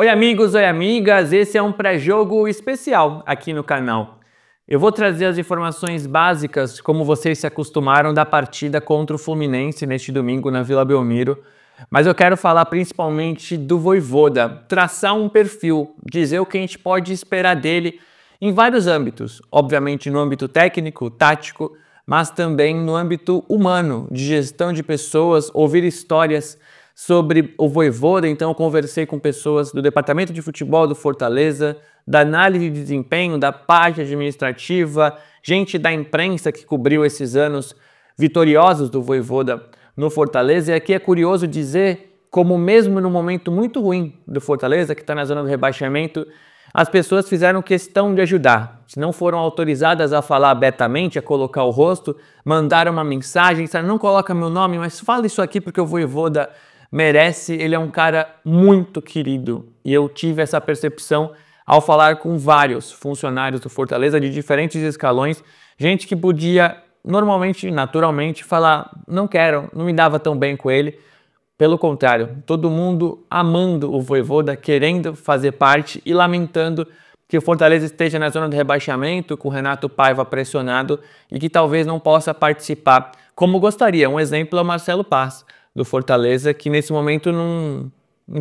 Oi amigos, oi amigas, esse é um pré-jogo especial aqui no canal. Eu vou trazer as informações básicas, como vocês se acostumaram, da partida contra o Fluminense neste domingo na Vila Belmiro, mas eu quero falar principalmente do Vojvoda, traçar um perfil, dizer o que a gente pode esperar dele em vários âmbitos, obviamente no âmbito técnico, tático, mas também no âmbito humano, de gestão de pessoas, ouvir histórias sobre o Vojvoda. Então eu conversei com pessoas do departamento de futebol do Fortaleza, da análise de desempenho, da parte administrativa, gente da imprensa que cobriu esses anos vitoriosos do Vojvoda no Fortaleza. E aqui é curioso dizer como mesmo no momento muito ruim do Fortaleza, que está na zona do rebaixamento, as pessoas fizeram questão de ajudar. Se não foram autorizadas a falar abertamente, a colocar o rosto, mandaram uma mensagem, não coloca meu nome, mas fala isso aqui porque o Vojvoda merece. Ele é um cara muito querido e eu tive essa percepção ao falar com vários funcionários do Fortaleza de diferentes escalões, gente que podia normalmente, naturalmente, falar não quero, não me dava tão bem com ele. Pelo contrário, todo mundo amando o Vojvoda, querendo fazer parte e lamentando que o Fortaleza esteja na zona de rebaixamento, com o Renato Paiva pressionado e que talvez não possa participar como gostaria. Um exemplo é o Marcelo Paz, do Fortaleza, que nesse momento não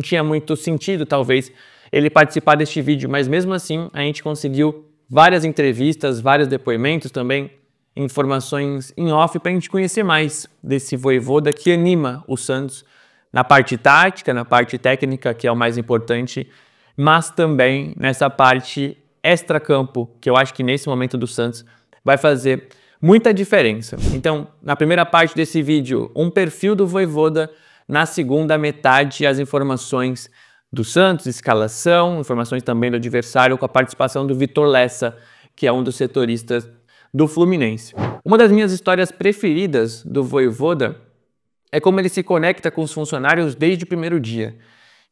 tinha muito sentido, talvez, ele participar deste vídeo, mas mesmo assim a gente conseguiu várias entrevistas, vários depoimentos também, informações em off para a gente conhecer mais desse Vojvoda que anima o Santos na parte tática, na parte técnica, que é o mais importante, mas também nessa parte extracampo, que eu acho que nesse momento do Santos vai fazer muita diferença. Então, na primeira parte desse vídeo, um perfil do Vojvoda, na segunda metade, as informações do Santos, escalação, informações também do adversário, com a participação do Vitor Lessa, que é um dos setoristas do Fluminense. Uma das minhas histórias preferidas do Vojvoda é como ele se conecta com os funcionários desde o primeiro dia.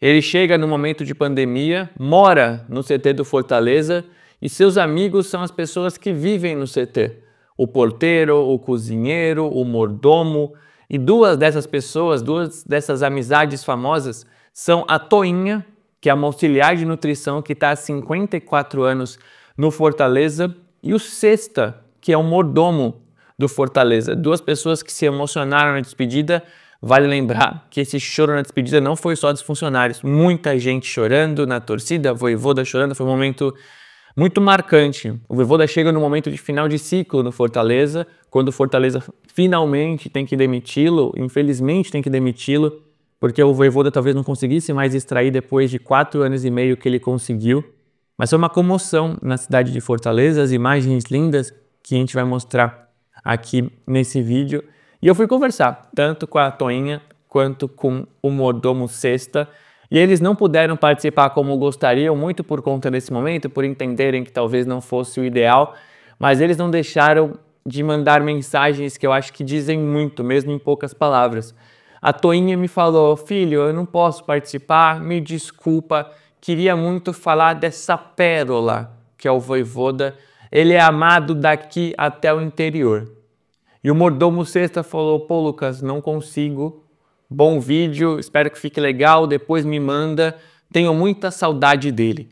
Ele chega no momento de pandemia, mora no CT do Fortaleza e seus amigos são as pessoas que vivem no CT. O porteiro, o cozinheiro, o mordomo. E duas dessas pessoas, duas dessas amizades famosas são a Toinha, que é uma auxiliar de nutrição que está há 54 anos no Fortaleza, e o Cesta, que é um mordomo do Fortaleza. Duas pessoas que se emocionaram na despedida. Vale lembrar que esse choro na despedida não foi só dos funcionários. Muita gente chorando na torcida, Vojvoda chorando. Foi um momento muito marcante. O Vojvoda chega no momento de final de ciclo no Fortaleza, quando o Fortaleza finalmente tem que demiti-lo, infelizmente tem que demiti-lo, porque o Vojvoda talvez não conseguisse mais extrair depois de 4 anos e meio que ele conseguiu. Mas foi uma comoção na cidade de Fortaleza, as imagens lindas que a gente vai mostrar aqui nesse vídeo. E eu fui conversar tanto com a Toinha quanto com o mordomo Cesta, e eles não puderam participar como gostariam, muito por conta desse momento, por entenderem que talvez não fosse o ideal, mas eles não deixaram de mandar mensagens que eu acho que dizem muito, mesmo em poucas palavras. A Toinha me falou: filho, eu não posso participar, me desculpa, queria muito falar dessa pérola que é o Vojvoda, ele é amado daqui até o interior. E o mordomo Cesta falou: pô, Lucas, não consigo, bom vídeo, espero que fique legal, depois me manda, tenho muita saudade dele.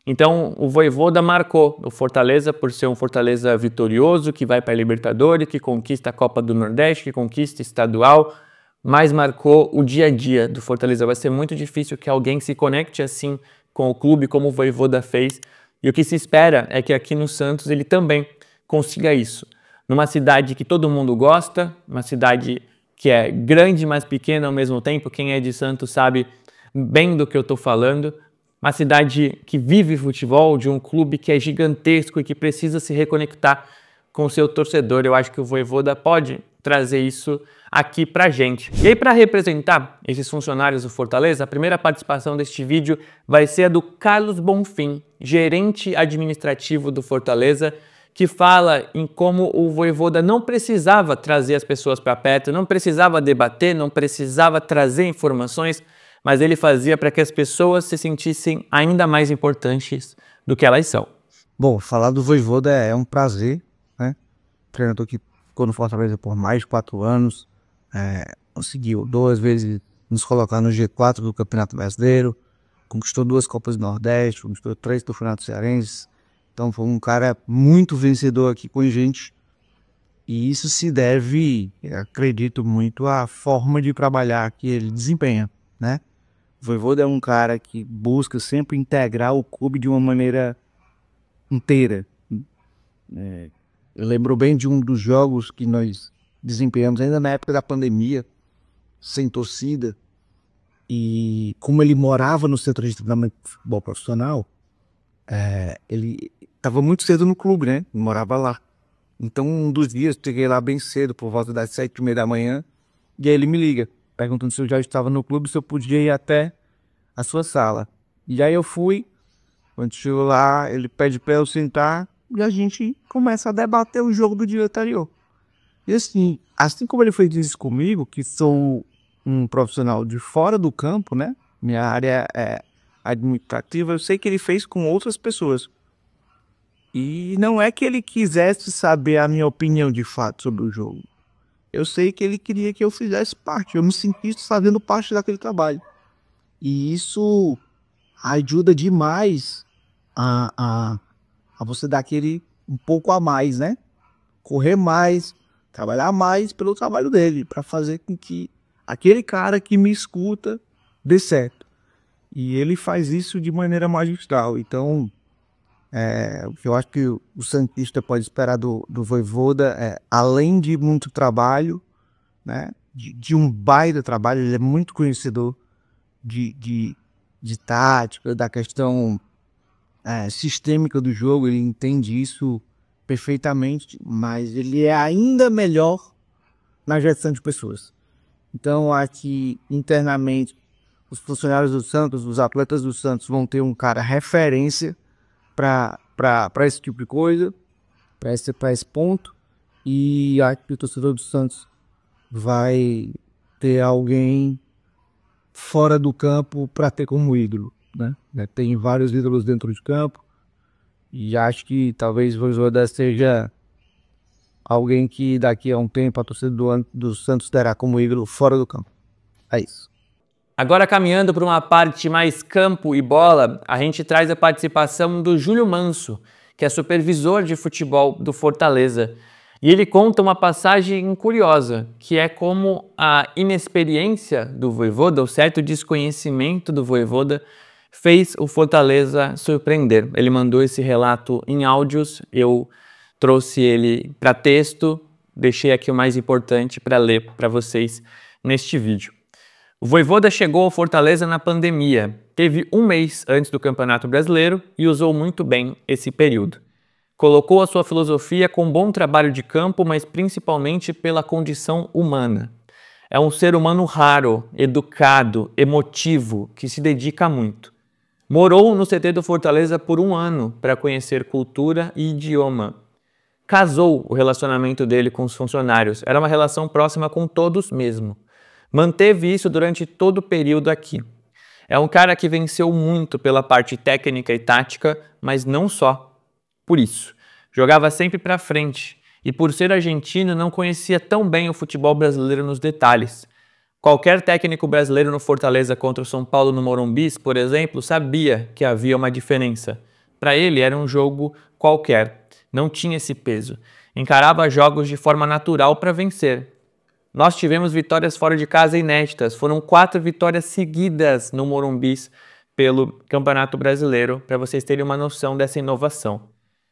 Então o Vojvoda marcou o Fortaleza por ser um Fortaleza vitorioso, que vai para a Libertadores, que conquista a Copa do Nordeste, que conquista estadual, mas marcou o dia a dia do Fortaleza. Vai ser muito difícil que alguém se conecte assim com o clube como o Vojvoda fez, e o que se espera é que aqui no Santos ele também consiga isso. Numa cidade que todo mundo gosta, uma cidade que é grande, mas pequena ao mesmo tempo. Quem é de Santos sabe bem do que eu estou falando. Uma cidade que vive futebol, de um clube que é gigantesco e que precisa se reconectar com o seu torcedor. Eu acho que o Vojvoda pode trazer isso aqui pra gente. E aí, para representar esses funcionários do Fortaleza, a primeira participação deste vídeo vai ser a do Carlos Bonfim, gerente administrativo do Fortaleza, que fala em como o Vojvoda não precisava trazer as pessoas para perto, não precisava debater, não precisava trazer informações, mas ele fazia para que as pessoas se sentissem ainda mais importantes do que elas são. Bom, falar do Vojvoda é um prazer, né? Treinador que ficou no Fortaleza por mais de 4 anos, conseguiu 2 vezes nos colocar no G4 do Campeonato Brasileiro, conquistou 2 Copas do Nordeste, conquistou 3 Campeonatos Cearenses. Então foi um cara muito vencedor aqui com a gente. E isso se deve, acredito muito, à forma de trabalhar que ele desempenha, né? O Vojvoda é um cara que busca sempre integrar o clube de uma maneira inteira. Eu lembro bem de um dos jogos que nós desempenhamos ainda na época da pandemia, sem torcida, e como ele morava no centro de treinamento de futebol profissional, ele estava muito cedo no clube, né? Ele morava lá. Então, um dos dias, eu cheguei lá bem cedo, por volta das 7h30 da manhã, e aí ele me liga, perguntando se eu já estava no clube, se eu podia ir até a sua sala. E aí eu fui, quando chegou lá, ele pede para eu sentar, e a gente começa a debater o jogo do dia anterior. E assim como ele fez isso comigo, que sou um profissional de fora do campo, né? Minha área é administrativa, eu sei que ele fez com outras pessoas. E não é que ele quisesse saber a minha opinião de fato sobre o jogo. Eu sei que ele queria que eu fizesse parte, eu me sentisse fazendo parte daquele trabalho. E isso ajuda demais a você dar aquele um pouco a mais, né? Correr mais, trabalhar mais pelo trabalho dele, para fazer com que aquele cara que me escuta dê certo. E ele faz isso de maneira magistral. Então, o que eu acho que o santista pode esperar do Vojvoda além de muito trabalho, né? De um baita trabalho, ele é muito conhecedor de tática, da questão sistêmica do jogo, ele entende isso perfeitamente, mas ele é ainda melhor na gestão de pessoas. Então, acho que internamente os funcionários do Santos, os atletas do Santos vão ter um cara referência para esse tipo de coisa, para esse ponto, e acho que o torcedor do Santos vai ter alguém fora do campo para ter como ídolo, né? Tem vários ídolos dentro de campo, e acho que talvez o Vojvoda seja alguém que daqui a um tempo a torcida do Santos terá como ídolo fora do campo. É isso. Agora, caminhando para uma parte mais campo e bola, a gente traz a participação do Júlio Manso, que é supervisor de futebol do Fortaleza. E ele conta uma passagem curiosa, que é como a inexperiência do Vojvoda, o certo desconhecimento do Vojvoda, fez o Fortaleza surpreender. Ele mandou esse relato em áudios, eu trouxe ele para texto, deixei aqui o mais importante para ler para vocês neste vídeo. O Vojvoda chegou ao Fortaleza na pandemia, teve um mês antes do Campeonato Brasileiro e usou muito bem esse período. Colocou a sua filosofia com bom trabalho de campo, mas principalmente pela condição humana. É um ser humano raro, educado, emotivo, que se dedica muito. Morou no CT do Fortaleza por 1 ano para conhecer cultura e idioma. Casou o relacionamento dele com os funcionários, era uma relação próxima com todos mesmo. Manteve isso durante todo o período aqui. É um cara que venceu muito pela parte técnica e tática, mas não só. Por isso, jogava sempre para frente e por ser argentino não conhecia tão bem o futebol brasileiro nos detalhes. Qualquer técnico brasileiro no Fortaleza contra o São Paulo no Morumbi, por exemplo, sabia que havia uma diferença. Para ele era um jogo qualquer, não tinha esse peso. Encarava jogos de forma natural para vencer. Nós tivemos vitórias fora de casa inéditas, foram 4 vitórias seguidas no Morumbi pelo Campeonato Brasileiro, para vocês terem uma noção dessa inovação.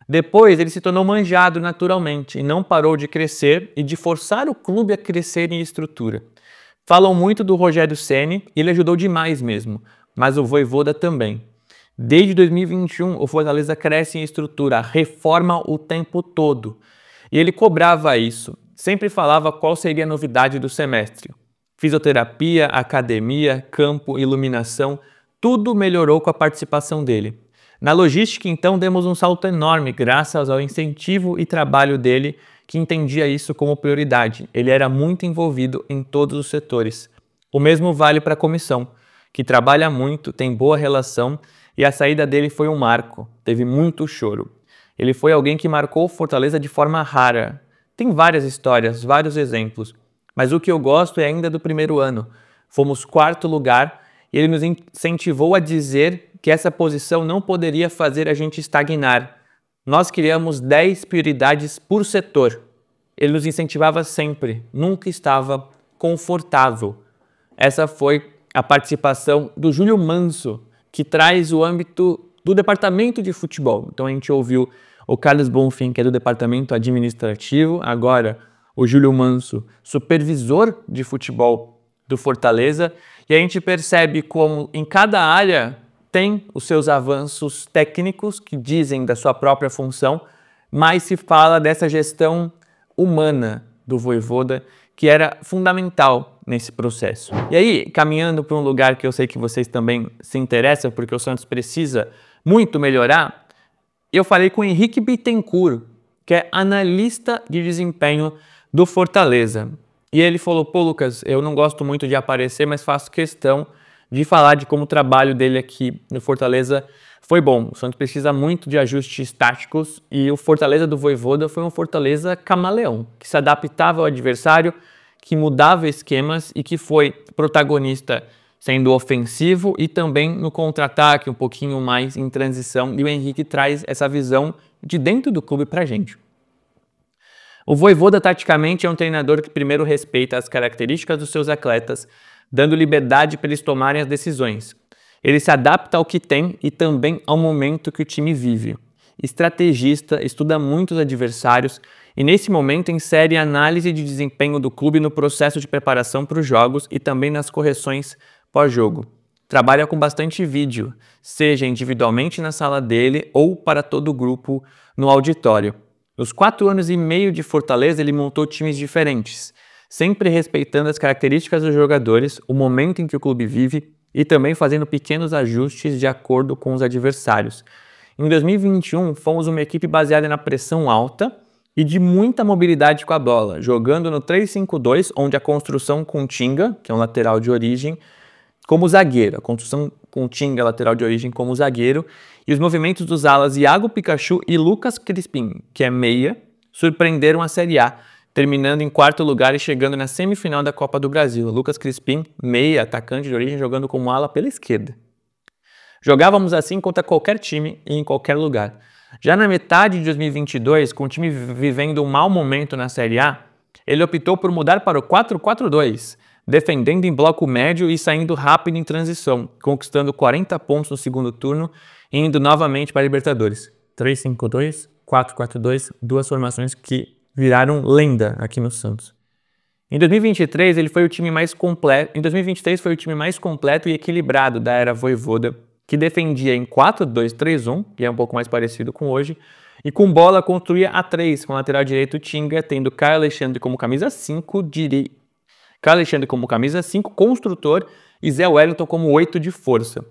Depois ele se tornou manjado naturalmente e não parou de crescer e de forçar o clube a crescer em estrutura. Falam muito do Rogério Ceni e ele ajudou demais mesmo, mas o Vojvoda também. Desde 2021 o Fortaleza cresce em estrutura, reforma o tempo todo. E ele cobrava isso. Sempre falava qual seria a novidade do semestre. Fisioterapia, academia, campo, iluminação, tudo melhorou com a participação dele. Na logística, então, demos um salto enorme graças ao incentivo e trabalho dele, que entendia isso como prioridade. Ele era muito envolvido em todos os setores. O mesmo vale para a comissão, que trabalha muito, tem boa relação, e a saída dele foi um marco. Teve muito choro. Ele foi alguém que marcou o Fortaleza de forma rara. Tem várias histórias, vários exemplos, mas o que eu gosto é ainda do primeiro ano. Fomos 4º lugar e ele nos incentivou a dizer que essa posição não poderia fazer a gente estagnar. Nós criamos 10 prioridades por setor. Ele nos incentivava sempre, nunca estava confortável. Essa foi a participação do Júlio Manso, que traz o âmbito do departamento de futebol. Então a gente ouviu o Carlos Bonfim, que é do departamento administrativo, agora o Júlio Manso, supervisor de futebol do Fortaleza, e a gente percebe como em cada área tem os seus avanços técnicos que dizem da sua própria função, mas se fala dessa gestão humana do Vojvoda, que era fundamental nesse processo. E aí, caminhando para um lugar que eu sei que vocês também se interessam, porque o Santos precisa muito melhorar, eu falei com o Henrique Bittencourt, que é analista de desempenho do Fortaleza. E ele falou, pô Lucas, eu não gosto muito de aparecer, mas faço questão de falar de como o trabalho dele aqui no Fortaleza foi bom. O Santos precisa muito de ajustes táticos e o Fortaleza do Vojvoda foi um Fortaleza camaleão, que se adaptava ao adversário, que mudava esquemas e que foi protagonista sendo ofensivo e também no contra-ataque, um pouquinho mais em transição. E o Henrique traz essa visão de dentro do clube pra gente. O Vojvoda, taticamente, é um treinador que primeiro respeita as características dos seus atletas, dando liberdade para eles tomarem as decisões. Ele se adapta ao que tem e também ao momento que o time vive. Estrategista, estuda muito os adversários e nesse momento insere a análise de desempenho do clube no processo de preparação para os jogos e também nas correções pós-jogo. Trabalha com bastante vídeo, seja individualmente na sala dele ou para todo o grupo no auditório. Nos 4 anos e meio de Fortaleza, ele montou times diferentes, sempre respeitando as características dos jogadores, o momento em que o clube vive e também fazendo pequenos ajustes de acordo com os adversários. Em 2021, fomos uma equipe baseada na pressão alta e de muita mobilidade com a bola, jogando no 3-5-2, onde a construção com Tinga, que é um lateral de origem, como zagueiro, a construção com Tinga, lateral de origem, como zagueiro, e os movimentos dos alas Iago Pikachu e Lucas Crispim, que é meia, surpreenderam a Série A, terminando em 4º lugar e chegando na semifinal da Copa do Brasil. Lucas Crispim, meia, atacante de origem, jogando como ala pela esquerda. Jogávamos assim contra qualquer time e em qualquer lugar. Já na metade de 2022, com o time vivendo um mau momento na Série A, ele optou por mudar para o 4-4-2, defendendo em bloco médio e saindo rápido em transição, conquistando 40 pontos no segundo turno e indo novamente para a Libertadores. 3-5-2, 4-4-2, 2 formações que viraram lenda aqui no Santos. Em 2023, ele foi o time mais completo. Em 2023 foi o time mais completo e equilibrado da era Vojvoda, que defendia em 4-2-3-1, que é um pouco mais parecido com hoje, e com bola construía a 3, com o lateral direito Tinga, tendo Caio Alexandre como camisa 5, construtor, e Zé Wellington como 8 de força.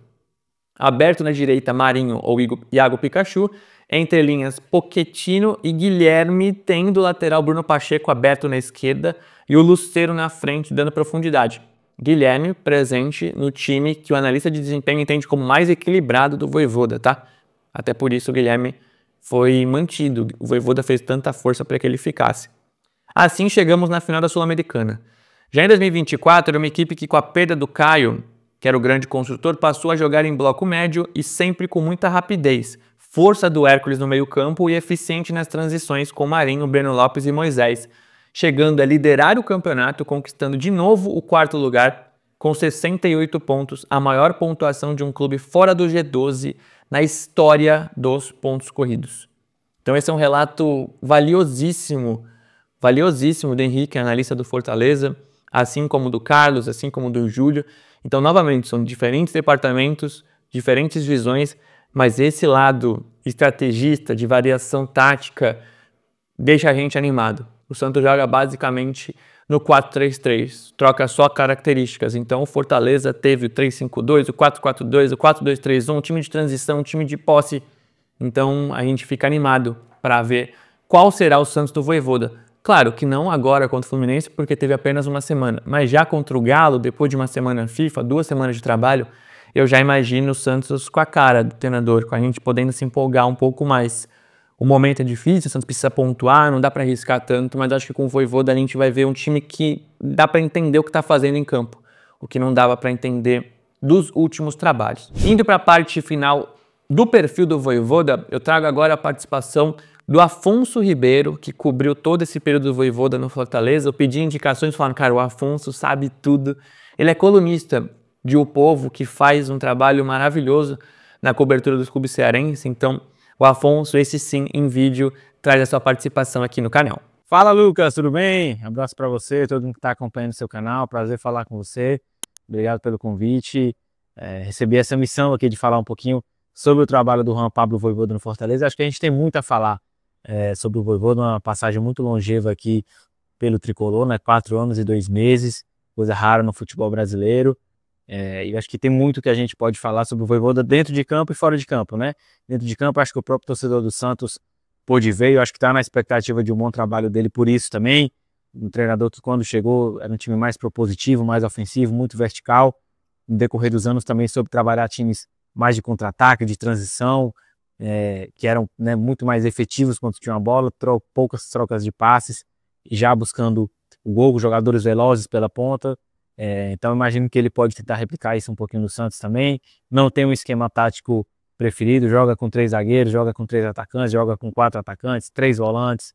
Aberto na direita, Marinho ou Iago Pikachu, entre linhas Pochettino e Guilherme, tendo o lateral Bruno Pacheco aberto na esquerda e o Lucero na frente, dando profundidade. Guilherme presente no time que o analista de desempenho entende como mais equilibrado do Vojvoda, tá? Até por isso o Guilherme foi mantido. O Vojvoda fez tanta força para que ele ficasse. Assim chegamos na final da Sul-Americana. Já em 2024, era uma equipe que, com a perda do Caio, que era o grande construtor, passou a jogar em bloco médio e sempre com muita rapidez, força do Hércules no meio-campo e eficiente nas transições com Marinho, Breno Lopes e Moisés, chegando a liderar o campeonato, conquistando de novo o 4º lugar, com 68 pontos, a maior pontuação de um clube fora do G12 na história dos pontos corridos. Então esse é um relato valiosíssimo do Henrique, analista do Fortaleza, assim como do Carlos, assim como do Júlio. Então, novamente, são diferentes departamentos, diferentes visões, mas esse lado estrategista, de variação tática, deixa a gente animado. O Santos joga basicamente no 4-3-3, troca só características. Então, o Fortaleza teve o 3-5-2, o 4-4-2, o 4-2-3-1, um time de transição, um time de posse. Então, a gente fica animado para ver qual será o Santos do Vojvoda. Claro que não agora contra o Fluminense, porque teve apenas uma semana, mas já contra o Galo, depois de uma semana FIFA, 2 semanas de trabalho, eu já imagino o Santos com a cara do treinador, com a gente podendo se empolgar um pouco mais. O momento é difícil, o Santos precisa pontuar, não dá para arriscar tanto, mas acho que com o Vojvoda a gente vai ver um time que dá para entender o que está fazendo em campo, o que não dava para entender dos últimos trabalhos. Indo para a parte final do perfil do Vojvoda, eu trago agora a participação do Afonso Ribeiro, que cobriu todo esse período do Vojvoda no Fortaleza. Eu pedi indicações falando, cara, o Afonso sabe tudo. Ele é colunista de O Povo, que faz um trabalho maravilhoso na cobertura dos clubes cearenses. Então, o Afonso, esse sim, em vídeo, traz a sua participação aqui no canal. Fala, Lucas, tudo bem? Abraço para você, todo mundo que está acompanhando o seu canal. Prazer falar com você. Obrigado pelo convite. Recebi essa missão aqui de falar um pouquinho sobre o trabalho do Juan Pablo Vojvoda no Fortaleza. Acho que a gente tem muito a falar sobre o Vojvoda, uma passagem muito longeva aqui pelo Tricolor, né? 4 anos e 2 meses, coisa rara no futebol brasileiro. E acho que tem muito que a gente pode falar sobre o Vojvoda dentro de campo e fora de campo, né? Dentro de campo, acho que o próprio torcedor do Santos pôde ver, eu acho que está na expectativa de um bom trabalho dele por isso também. Um treinador que quando chegou era um time mais propositivo, mais ofensivo, muito vertical. No decorrer dos anos também soube trabalhar times mais de contra-ataque, de transição, que eram, né, muito mais efetivos quando tinha a bola, poucas trocas de passes, e já buscando o gol, jogadores velozes pela ponta. Então imagino que ele pode tentar replicar isso um pouquinho no Santos também. Não tem um esquema tático preferido, joga com 3 zagueiros, joga com 3 atacantes, joga com 4 atacantes, 3 volantes,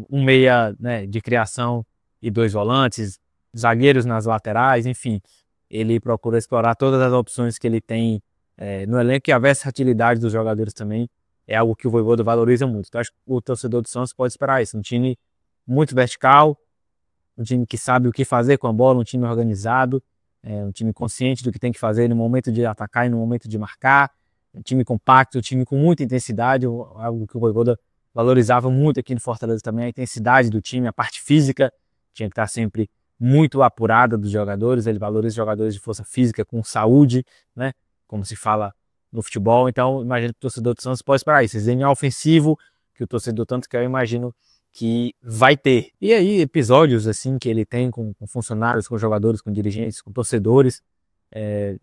um meia, né, de criação e 2 volantes, zagueiros nas laterais, enfim. Ele procura explorar todas as opções que ele tem no elenco, e a versatilidade dos jogadores também é algo que o Vojvoda valoriza muito. Então acho que o torcedor do Santos pode esperar isso, um time muito vertical, um time que sabe o que fazer com a bola, um time organizado, um time consciente do que tem que fazer no momento de atacar e no momento de marcar, um time compacto, um time com muita intensidade, algo que o Vojvoda valorizava muito aqui no Fortaleza também, a intensidade do time, a parte física, tinha que estar sempre muito apurada dos jogadores. Ele valoriza jogadores de força física com saúde, né, como se fala no futebol. Então imagino que o torcedor do Santos pode esperar isso, esse DNA ofensivo que o torcedor tanto quer, eu imagino que vai ter. E aí, episódios assim que ele tem com funcionários, com jogadores, com dirigentes, com torcedores,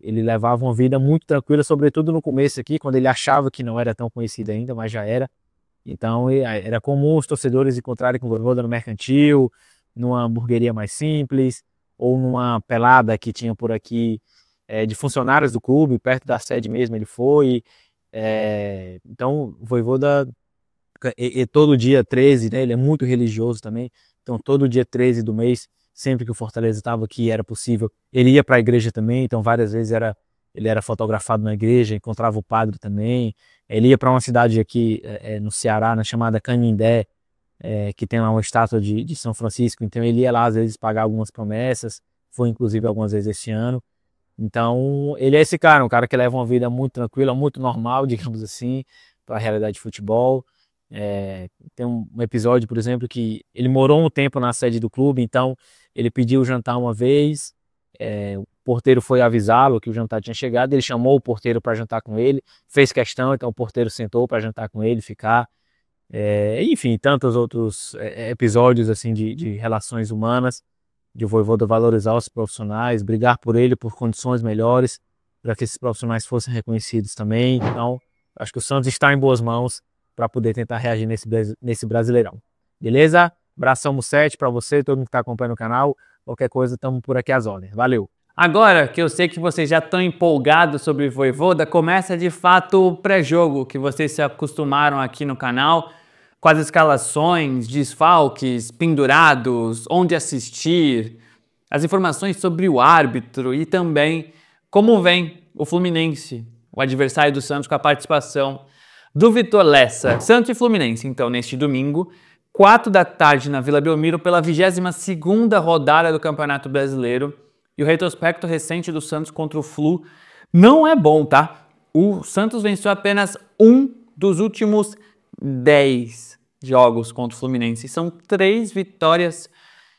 ele levava uma vida muito tranquila, sobretudo no começo aqui, quando ele achava que não era tão conhecido ainda, mas já era. Então era comum os torcedores encontrarem com o Vojvoda no Mercantil, numa hamburgueria mais simples, ou numa pelada que tinha por aqui de funcionários do clube, perto da sede mesmo ele foi. Então o Vojvoda, todo dia 13, né, ele é muito religioso também, então todo dia 13 do mês, sempre que o Fortaleza estava aqui, era possível, ele ia para a igreja também, então várias vezes ele era fotografado na igreja, encontrava o padre também. Ele ia para uma cidade aqui no Ceará, chamada Canindé, que tem lá uma estátua de São Francisco, então ele ia lá às vezes pagar algumas promessas, foi inclusive algumas vezes esse ano. Então ele é esse cara, um cara que leva uma vida muito tranquila, muito normal, digamos assim, para a realidade de futebol. Tem um episódio, por exemplo, que ele morou um tempo na sede do clube, então ele pediu jantar uma vez, o porteiro foi avisá-lo que o jantar tinha chegado, ele chamou o porteiro para jantar com ele, fez questão, então o porteiro sentou para jantar com ele, ficar. Enfim, tantos outros episódios assim de relações humanas, de o Vojvoda valorizar os profissionais, brigar por ele, por condições melhores, para que esses profissionais fossem reconhecidos também. Então, acho que o Santos está em boas mãos para poder tentar reagir nesse Brasileirão. Beleza? Abração Mussetti para você, todo mundo que está acompanhando o canal. Qualquer coisa, estamos por aqui às ordens. Valeu! Agora que eu sei que vocês já estão empolgados sobre o Vojvoda, começa de fato o pré-jogo que vocês se acostumaram aqui no canal, com as escalações, desfalques, pendurados, onde assistir, as informações sobre o árbitro e também como vem o Fluminense, o adversário do Santos, com a participação do Vitor Lessa. Santos e Fluminense, então, neste domingo, 4 da tarde na Vila Belmiro, pela 22ª rodada do Campeonato Brasileiro. E o retrospecto recente do Santos contra o Flu não é bom, tá? O Santos venceu apenas um dos últimos 10 jogos contra o Fluminense. São 3 vitórias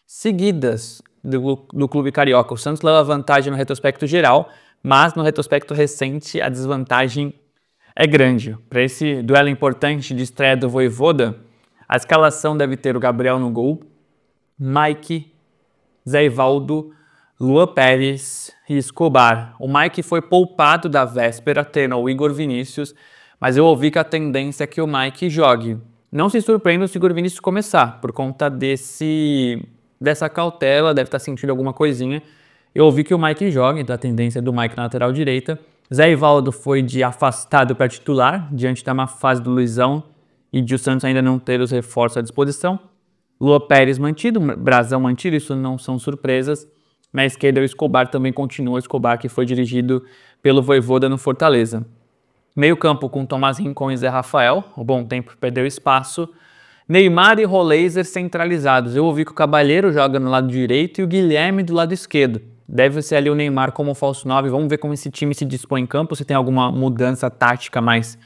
seguidas do clube carioca. O Santos leva vantagem no retrospecto geral, mas no retrospecto recente a desvantagem é grande. Para esse duelo importante de estreia do Vojvoda, a escalação deve ter o Gabriel no gol, Mike, Zé Ivaldo, Luan Pérez e Escobar. O Mike foi poupado da véspera, tendo o Igor Vinícius, mas eu ouvi que a tendência é que o Mike jogue. Não se surpreenda se o Igor Vinícius começar, por conta dessa cautela, deve estar sentindo alguma coisinha. Eu ouvi que o Mike joga, então a tendência é do Mike na lateral direita. Zé Ivaldo foi de afastado para titular, diante da má fase do Luizão e de o Santos ainda não ter os reforços à disposição. Lua Pérez mantido, Brazão mantido, isso não são surpresas. Na esquerda o Escobar também continua, o Escobar que foi dirigido pelo Vojvoda no Fortaleza. Meio campo com Tomás Rincon e Zé Rafael, o Bom Tempo perdeu espaço. Neymar e Roleiser centralizados. Eu ouvi que o Cabalheiro joga no lado direito e o Guilherme do lado esquerdo. Deve ser ali o Neymar como falso 9. Vamos ver como esse time se dispõe em campo, se tem alguma mudança tática mais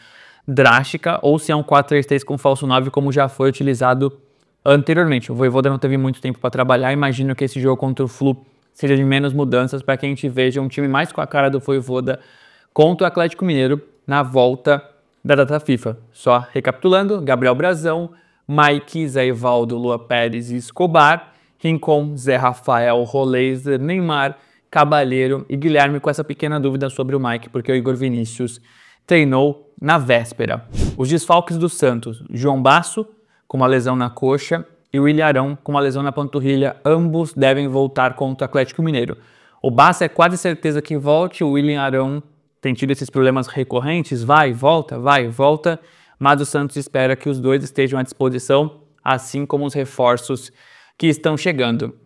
drástica ou se é um 4-3-3 com falso 9 como já foi utilizado anteriormente. O Vojvoda não teve muito tempo para trabalhar. Imagino que esse jogo contra o Flu seja de menos mudanças para que a gente veja um time mais com a cara do Vojvoda contra o Atlético Mineiro na volta da data FIFA. Só recapitulando, Gabriel Brazão, Mike, Zé Ivaldo, Lua Pérez e Escobar, Rincon, Zé Rafael, Roleiser, Neymar, Cabalheiro e Guilherme, com essa pequena dúvida sobre o Mike, porque o Igor Vinícius treinou na véspera. Os desfalques do Santos: João Basso, com uma lesão na coxa, e o Willian Arão, com uma lesão na panturrilha. Ambos devem voltar contra o Atlético Mineiro. O Basso é quase certeza que volte, o Willian Arão tem tido esses problemas recorrentes, vai e volta, mas o Santos espera que os dois estejam à disposição, assim como os reforços que estão chegando.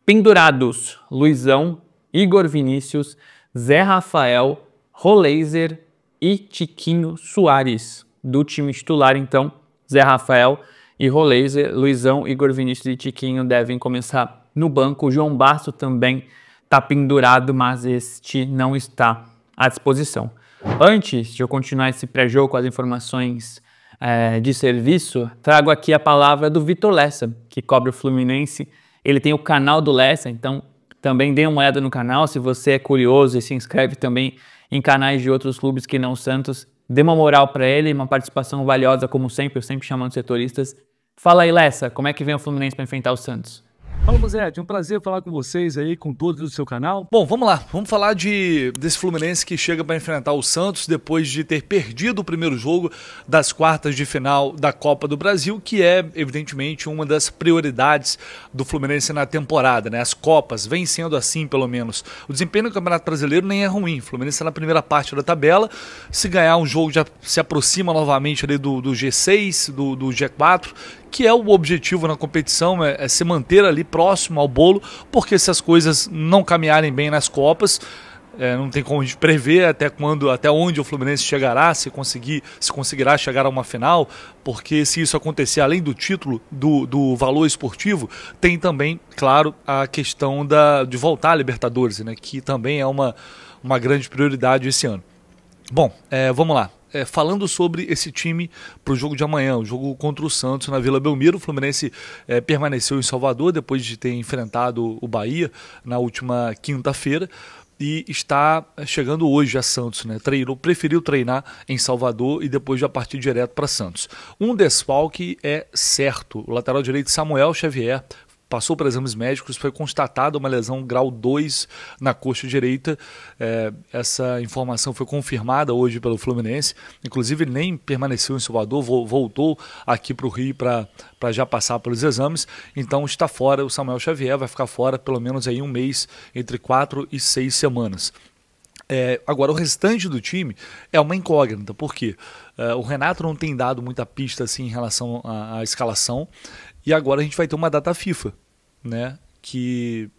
Pendurados: Luizão, Igor Vinícius, Zé Rafael, Roleiser e Tiquinho Soares. Do time titular, então, Zé Rafael e Roleiser, Luizão, Igor Vinícius e Tiquinho devem começar no banco. O João Basso também está pendurado, mas este não está à disposição. Antes de eu continuar esse pré-jogo com as informações de serviço, trago aqui a palavra do Vitor Lessa, que cobre o Fluminense. Ele tem o canal do Lessa, então também dê uma olhada no canal. Se você é curioso e se inscreve também em canais de outros clubes que não o Santos, dê uma moral para ele, uma participação valiosa como sempre, eu sempre chamando setoristas. Fala aí, Lessa, como é que vem o Fluminense para enfrentar o Santos? Fala, Mozete, é um prazer falar com vocês aí, com todos do seu canal. Bom, vamos lá, vamos falar desse Fluminense que chega para enfrentar o Santos depois de ter perdido o primeiro jogo das quartas de final da Copa do Brasil, que é, evidentemente, uma das prioridades do Fluminense na temporada, né? As Copas, vem sendo assim, pelo menos. O desempenho no Campeonato Brasileiro nem é ruim, o Fluminense está na primeira parte da tabela, se ganhar um jogo já se aproxima novamente ali do G6, do G4, que é o objetivo na competição, é se manter ali próximo ao bolo, porque se as coisas não caminharem bem nas Copas, não tem como a gente prever até onde o Fluminense chegará, se conseguirá chegar a uma final, porque se isso acontecer, além do título, do valor esportivo, tem também, claro, a questão de voltar à Libertadores, né, que também é uma grande prioridade esse ano. Bom, vamos lá. Falando sobre esse time para o jogo de amanhã, o jogo contra o Santos na Vila Belmiro, o Fluminense permaneceu em Salvador depois de ter enfrentado o Bahia na última quinta-feira e está chegando hoje a Santos, né? Preferiu treinar em Salvador e depois já partir direto para Santos. Um desfalque é certo, o lateral direito Samuel Xavier passou por exames médicos, foi constatada uma lesão grau 2 na coxa direita. Essa informação foi confirmada hoje pelo Fluminense. Inclusive, ele nem permaneceu em Salvador, voltou aqui para o Rio para já passar pelos exames. Então, está fora. O Samuel Xavier vai ficar fora pelo menos aí um mês, entre 4 e 6 semanas. Agora, o restante do time é uma incógnita, porque o Renato não tem dado muita pista assim, em relação à escalação, e agora a gente vai ter uma data FIFA, né, que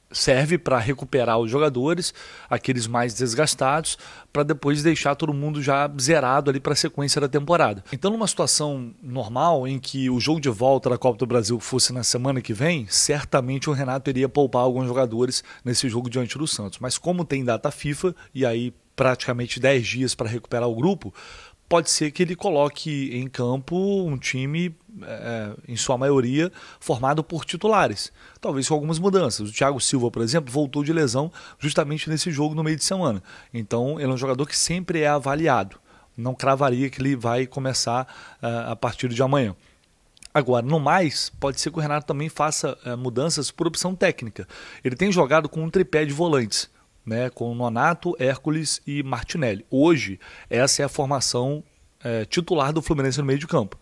serve para recuperar os jogadores, aqueles mais desgastados, para depois deixar todo mundo já zerado ali para a sequência da temporada. Então, numa situação normal, em que o jogo de volta da Copa do Brasil fosse na semana que vem, certamente o Renato iria poupar alguns jogadores nesse jogo diante do Santos. Mas como tem data FIFA, e aí praticamente 10 dias para recuperar o grupo, pode ser que ele coloque em campo um time, em sua maioria, formado por titulares. Talvez com algumas mudanças. O Thiago Silva, por exemplo, voltou de lesão justamente nesse jogo no meio de semana. Então, ele é um jogador que sempre é avaliado. Não cravaria que ele vai começar a partir de amanhã. Agora, no mais, pode ser que o Renato também faça mudanças por opção técnica. Ele tem jogado com um tripé de volantes, né, com Nonato, Hércules e Martinelli. Hoje, essa é a formação titular do Fluminense no meio de campo.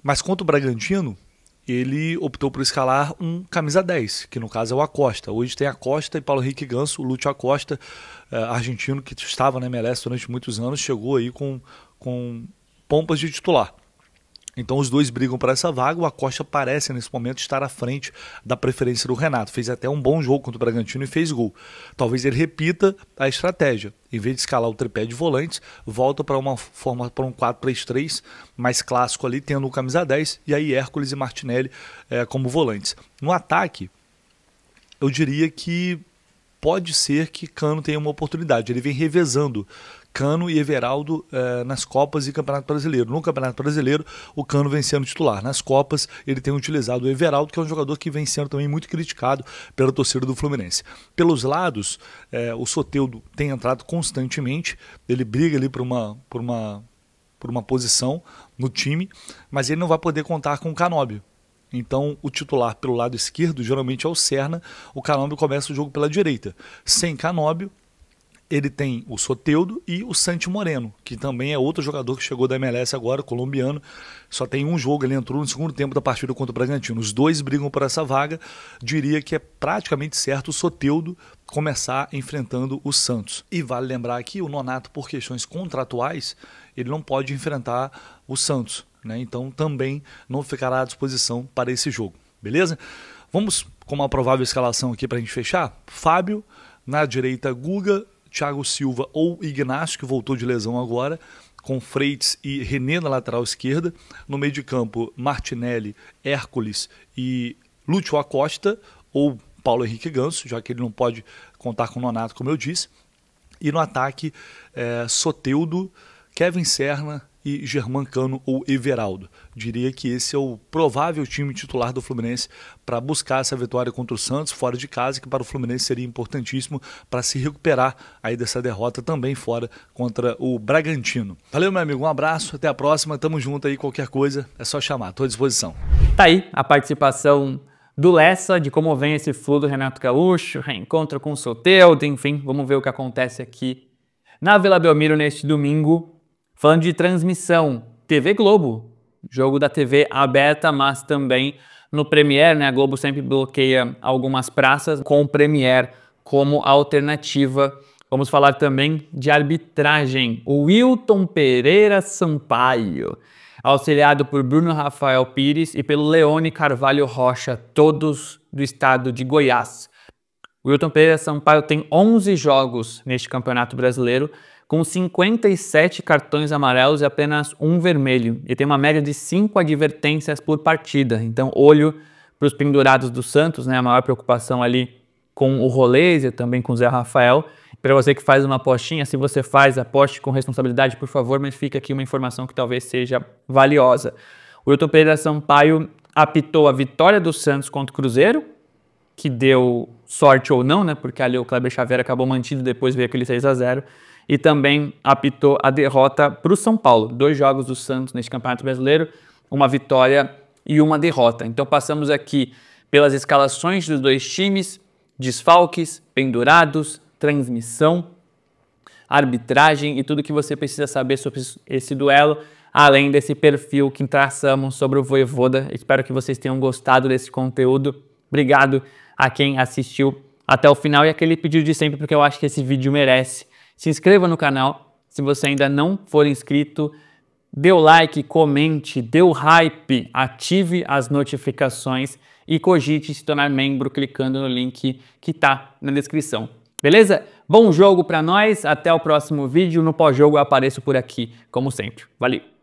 Mas contra o Bragantino, ele optou por escalar um camisa 10, que no caso é o Acosta. Hoje tem Acosta e Paulo Henrique Ganso. O Lúcio Acosta, argentino, que estava na MLS durante muitos anos, chegou aí com pompas de titular. Então os dois brigam para essa vaga. O Acosta parece nesse momento estar à frente da preferência do Renato. Fez até um bom jogo contra o Bragantino e fez gol. Talvez ele repita a estratégia. Em vez de escalar o tripé de volantes, volta para uma forma, para um 4-3-3 mais clássico ali, tendo o camisa 10 e aí Hércules e Martinelli como volantes. No ataque, eu diria que pode ser que Cano tenha uma oportunidade. Ele vem revezando Cano e Everaldo nas Copas e Campeonato Brasileiro. No Campeonato Brasileiro, o Cano vem sendo titular. Nas Copas, ele tem utilizado o Everaldo, que é um jogador que vem sendo também muito criticado pela torcida do Fluminense. Pelos lados, o Soteldo tem entrado constantemente, ele briga ali por uma posição no time, mas ele não vai poder contar com o Canóbio. Então, o titular pelo lado esquerdo geralmente é o Serna, o Canóbio começa o jogo pela direita. Sem Canóbio, ele tem o Soteldo e o Santi Moreno, que também é outro jogador que chegou da MLS agora, colombiano. Só tem um jogo, ele entrou no segundo tempo da partida contra o Bragantino. Os dois brigam por essa vaga. Diria que é praticamente certo o Soteldo começar enfrentando o Santos. E vale lembrar que o Nonato, por questões contratuais, ele não pode enfrentar o Santos, né? Então também não ficará à disposição para esse jogo. Beleza? Vamos com uma provável escalação aqui para a gente fechar. Fábio, na direita Guga, Thiago Silva ou Ignacio, que voltou de lesão agora, com Freitas e René na lateral esquerda. No meio de campo, Martinelli, Hércules e Lúcio Acosta ou Paulo Henrique Ganso, já que ele não pode contar com o Nonato, como eu disse. E no ataque, Soteldo, Kevin Serna e Germán Cano ou Everaldo. Diria que esse é o provável time titular do Fluminense para buscar essa vitória contra o Santos fora de casa, que para o Fluminense seria importantíssimo para se recuperar aí dessa derrota também fora contra o Bragantino. Valeu, meu amigo, um abraço, até a próxima, tamo junto aí, qualquer coisa é só chamar, tô à disposição. Tá aí a participação do Lessa, de como vem esse Flu do Renato Gaúcho, reencontro com o Soteldo, enfim, vamos ver o que acontece aqui na Vila Belmiro neste domingo. Falando de transmissão, TV Globo, jogo da TV aberta, mas também no Premiere, né? A Globo sempre bloqueia algumas praças com o Premiere como alternativa. Vamos falar também de arbitragem. O Wilton Pereira Sampaio, auxiliado por Bruno Rafael Pires e pelo Leone Carvalho Rocha, todos do estado de Goiás. O Wilton Pereira Sampaio tem 11 jogos neste Campeonato Brasileiro, com 57 cartões amarelos e apenas um vermelho. E tem uma média de 5 advertências por partida. Então, olho para os pendurados do Santos, né? A maior preocupação ali com o Rolésia, também com o Zé Rafael. Para você que faz uma apostinha, se você faz, aposte com responsabilidade, por favor, mas fica aqui uma informação que talvez seja valiosa. O Wilton Pereira Sampaio apitou a vitória do Santos contra o Cruzeiro, que deu sorte ou não, né? Porque ali o Kleber Xavier acabou mantido, depois veio aquele 6-0. E também apitou a derrota para o São Paulo. 2 jogos do Santos neste Campeonato Brasileiro, uma vitória e uma derrota. Então passamos aqui pelas escalações dos dois times, desfalques, pendurados, transmissão, arbitragem e tudo que você precisa saber sobre esse duelo, além desse perfil que traçamos sobre o Vojvoda. Espero que vocês tenham gostado desse conteúdo. Obrigado a quem assistiu até o final e aquele pedido de sempre, porque eu acho que esse vídeo merece. Se inscreva no canal, se você ainda não for inscrito, dê o like, comente, dê o hype, ative as notificações e cogite se tornar membro clicando no link que está na descrição. Beleza? Bom jogo para nós, até o próximo vídeo, no pós-jogo eu apareço por aqui, como sempre. Valeu!